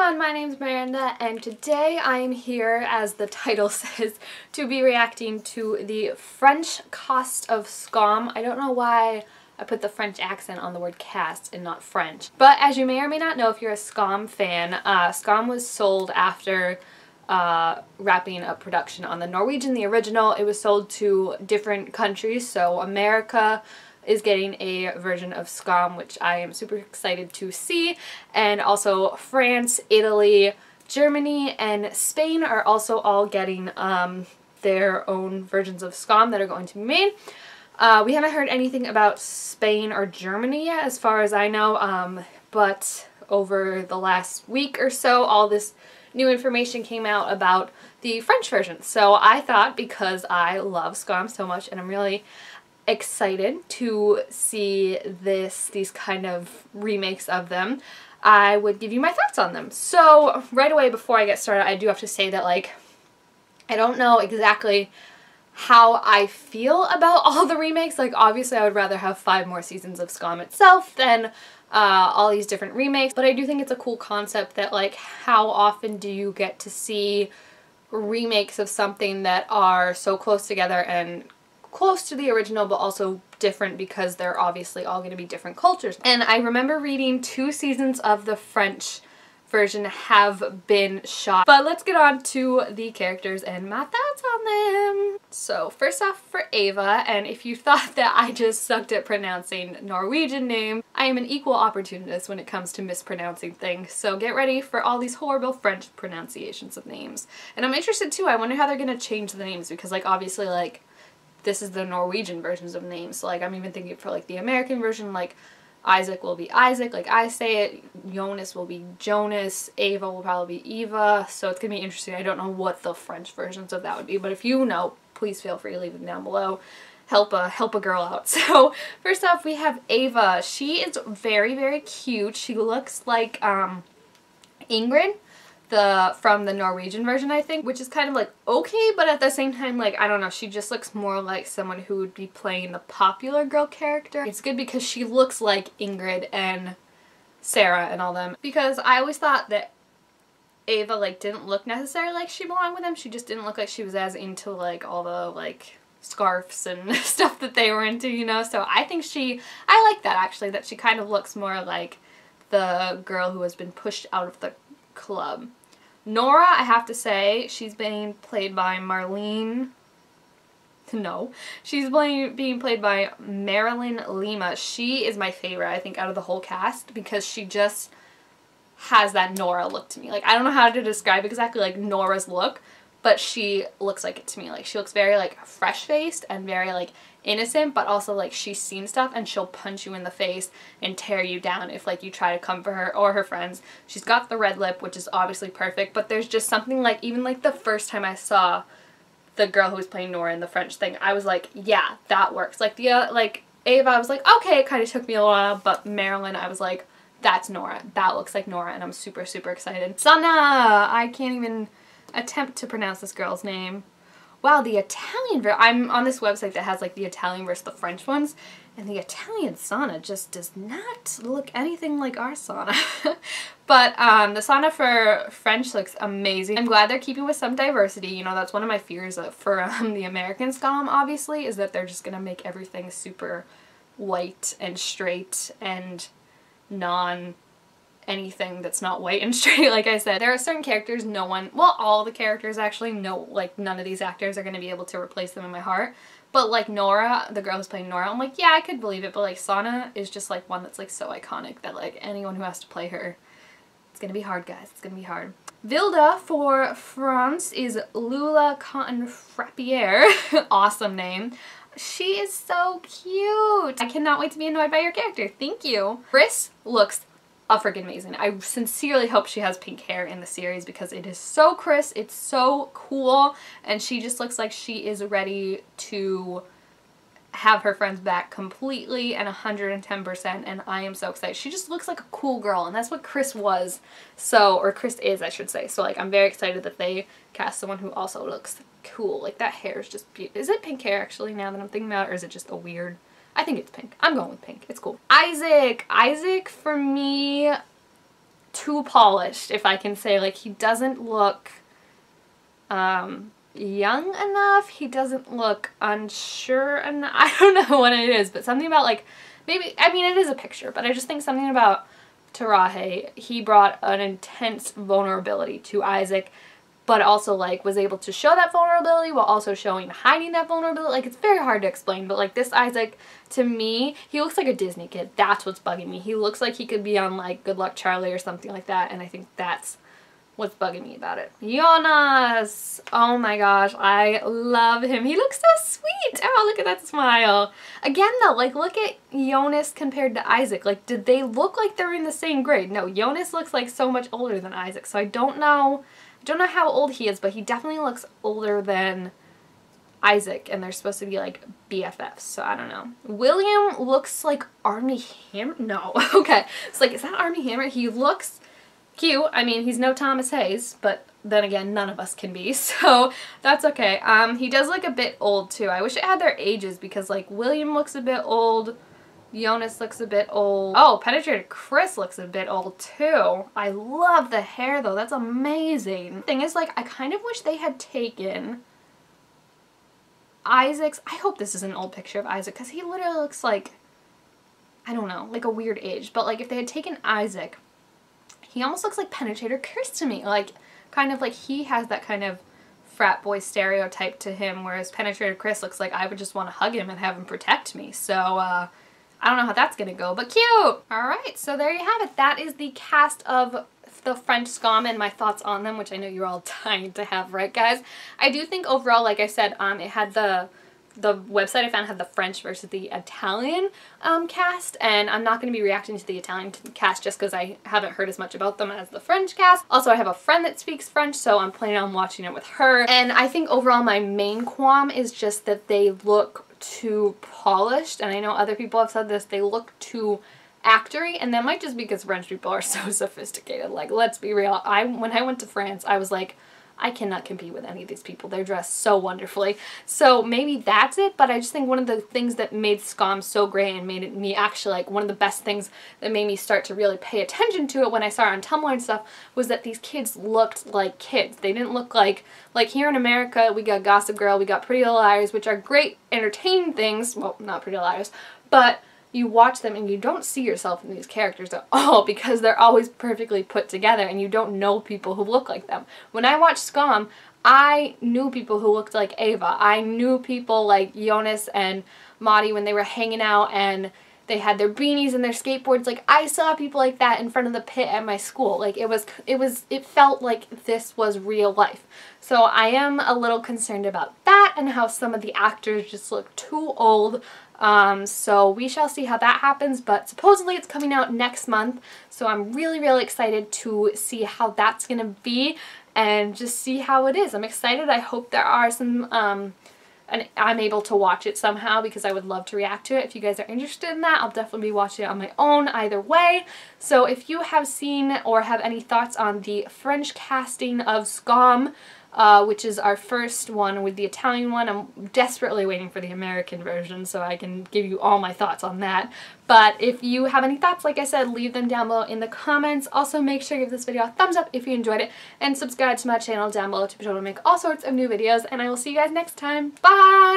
everyone, my name's Miranda and today I am here, as the title says, to be reacting to the French cast of Skam. I don't know why I put the French accent on the word cast and not French. But as you may or may not know if you're a Skam fan, Skam was sold after wrapping up production on the Norwegian, the original. It was sold to different countries, so America is getting a version of Skam, which I am super excited to see, and also France, Italy, Germany, and Spain are also all getting their own versions of Skam that are going to be made. We haven't heard anything about Spain or Germany yet, as far as I know, but over the last week or so, all this new information came out about the French version. So I thought, because I love Skam so much and I'm really excited to see these kind of remakes of them, I would give you my thoughts on them. So right away, before I get started, I do have to say that, like, I don't know exactly how I feel about all the remakes. Like, obviously I would rather have 5 more seasons of Skam itself than all these different remakes, but I do think it's a cool concept that, like, how often do you get to see remakes of something that are so close together and close to the original but also different, because they're obviously all going to be different cultures. And I remember reading 2 seasons of the French version have been shot. But let's get on to the characters and my thoughts on them. So first off, for Ava, and if you thought that I just sucked at pronouncing Norwegian names, I am an equal opportunist when it comes to mispronouncing things, so get ready for all these horrible French pronunciations of names. And I'm interested too, I wonder how they're gonna change the names, because, like, obviously, like, this is the Norwegian versions of names, so, like, I'm even thinking for, like, the American version, like, Isaac will be Isaac, like I say it, Jonas will be Jonas, Ava will probably be Eva, so it's gonna be interesting. I don't know what the French versions of that would be, but if you know, please feel free to leave them down below. Help a girl out. So first off, we have Ava. She is very, very cute. She looks like Ingrid, from the Norwegian version, I think, which is kind of, like, okay, but at the same time, like, I don't know, she just looks more like someone who would be playing the popular girl character. It's good because she looks like Ingrid and Sarah and all them, because I always thought that Ava, like, didn't look necessarily like she belonged with them. She just didn't look like she was as into, like, all the, like, scarves and stuff that they were into, you know, so I think I like that, actually, that she kind of looks more like the girl who has been pushed out of the club. Nora, I have to say, she's being played by Marlene. No, she's being played by Marilyn Lima. She is my favorite, I think, out of the whole cast, because she just has that Nora look to me. Like, I don't know how to describe exactly, like, Nora's look, but she looks like it to me. Like, she looks very, like, fresh-faced and very, like, innocent, but also, like, she's seen stuff and she'll punch you in the face and tear you down if, like, you try to come for her or her friends. She's got the red lip, which is obviously perfect, but there's just something, like, even, like, the first time I saw the girl who was playing Nora in the French thing, I was like, yeah, that works. Like, like, Ava, I was like, okay, it kind of took me a while, but Marilyn, I was like, that's Nora. That looks like Nora, and I'm super, super excited. Sana! I can't even attempt to pronounce this girl's name. Wow, the Italian version. I'm on this website that has, like, the Italian versus the French ones, and the Italian Sana just does not look anything like our Sana. But the Sana for French looks amazing. I'm glad they're keeping with some diversity. You know, that's one of my fears for the American Skam, obviously, is that they're just gonna make everything super white and straight and anything that's not white and straight. Like I said, there are certain characters all the characters actually, like, none of these actors are going to be able to replace them in my heart. But, like, Nora, the girl who's playing Nora, I'm like, yeah, I could believe it, but, like, Sana is just, like, one that's, like, so iconic that, like, anyone who has to play her, it's gonna be hard, guys. It's gonna be hard. Vilda for France is Lula Cotton Frappier. Awesome name. She is so cute. I cannot wait to be annoyed by your character. Thank you. Chris looks freaking amazing. I sincerely hope she has pink hair in the series, because it is so crisp, it's so cool, and she just looks like she is ready to have her friends back completely and 110%, and I am so excited. She just looks like a cool girl, and that's what Chris was, or Chris is, I should say. So, like, I'm very excited that they cast someone who also looks cool. Like, that hair is just beautiful. Is it pink hair, actually, now that I'm thinking about it, or is it just a weird... I think it's pink. I'm going with pink. It's cool. Isaac. Isaac, for me, too polished, if I can say. Like, he doesn't look young enough. He doesn't look unsure enough. I don't know what it is, but something about, like, maybe, I mean, it is a picture, but I just think something about Tarahe, he brought an intense vulnerability to Isaac, but also, like, was able to show that vulnerability while also hiding that vulnerability. Like, it's very hard to explain, but, like, this Isaac, to me, he looks like a Disney kid. That's what's bugging me. He looks like he could be on, like, Good Luck Charlie or something like that, and I think that's what's bugging me about it. Jonas! Oh my gosh, I love him. He looks so sweet! Oh, look at that smile. Again, though, like, look at Jonas compared to Isaac. Like, did they look like they're in the same grade? No, Jonas looks like so much older than Isaac, so I don't know how old he is, but he definitely looks older than Isaac, and they're supposed to be, like, BFFs, so I don't know. William looks like Armie Hammer? No. Okay. It's like, is that Armie Hammer? He looks cute. I mean, he's no Thomas Hayes, but then again, none of us can be, so that's okay. He does look a bit old, too. I wish it had their ages, because, like, William looks a bit old, Jonas looks a bit old. Oh, Penetrated Chris looks a bit old, too. I love the hair, though. That's amazing. The thing is, like, I kind of wish they had taken Isaac's... I hope this is an old picture of Isaac, because he literally looks like, I don't know, like a weird age. But, like, if they had taken Isaac, he almost looks like Penetrator Chris to me. Like, kind of like he has that kind of frat boy stereotype to him, whereas Penetrator Chris looks like I would just want to hug him and have him protect me. So, I don't know how that's gonna go, but cute! Alright, so there you have it. That is the cast of the French Skam and my thoughts on them, which I know you're all dying to have, right, guys? I do think overall, like I said, it had the website I found had the French versus the Italian cast, and I'm not going to be reacting to the Italian cast just because I haven't heard as much about them as the French cast. Also, I have a friend that speaks French, so I'm planning on watching it with her. And I think overall my main qualm is just that they look too polished, and I know other people have said this, they look too actory, and that might just be because French people are so sophisticated. Like, let's be real. When I went to France, I was like, I cannot compete with any of these people. They're dressed so wonderfully. So maybe that's it, but I just think one of the things that made Skam so great and made me actually, like, one of the best things that made me start to really pay attention to it when I saw it on Tumblr and stuff was that these kids looked like kids. They didn't look like here in America, we got Gossip Girl, we got Pretty Little Liars, which are great, entertaining things. Well, not Pretty Little Liars, but you watch them and you don't see yourself in these characters at all because they're always perfectly put together and you don't know people who look like them. When I watched Skam, I knew people who looked like Ava. I knew people like Jonas and Maudie when they were hanging out and they had their beanies and their skateboards. Like, I saw people like that in front of the pit at my school. Like, it felt like this was real life. So I am a little concerned about that and how some of the actors just look too old. So we shall see how that happens, but supposedly it's coming out next month, so I'm really, really excited to see how that's gonna be and just see how it is. I'm excited. I hope there are some, and I'm able to watch it somehow because I would love to react to it. If you guys are interested in that, I'll definitely be watching it on my own either way. So if you have seen or have any thoughts on the French casting of Skam, which is our first one with the Italian one. I'm desperately waiting for the American version so I can give you all my thoughts on that. But if you have any thoughts, like I said, leave them down below in the comments. Also, make sure you give this video a thumbs up if you enjoyed it, and subscribe to my channel down below to be sure to make all sorts of new videos, and I will see you guys next time. Bye!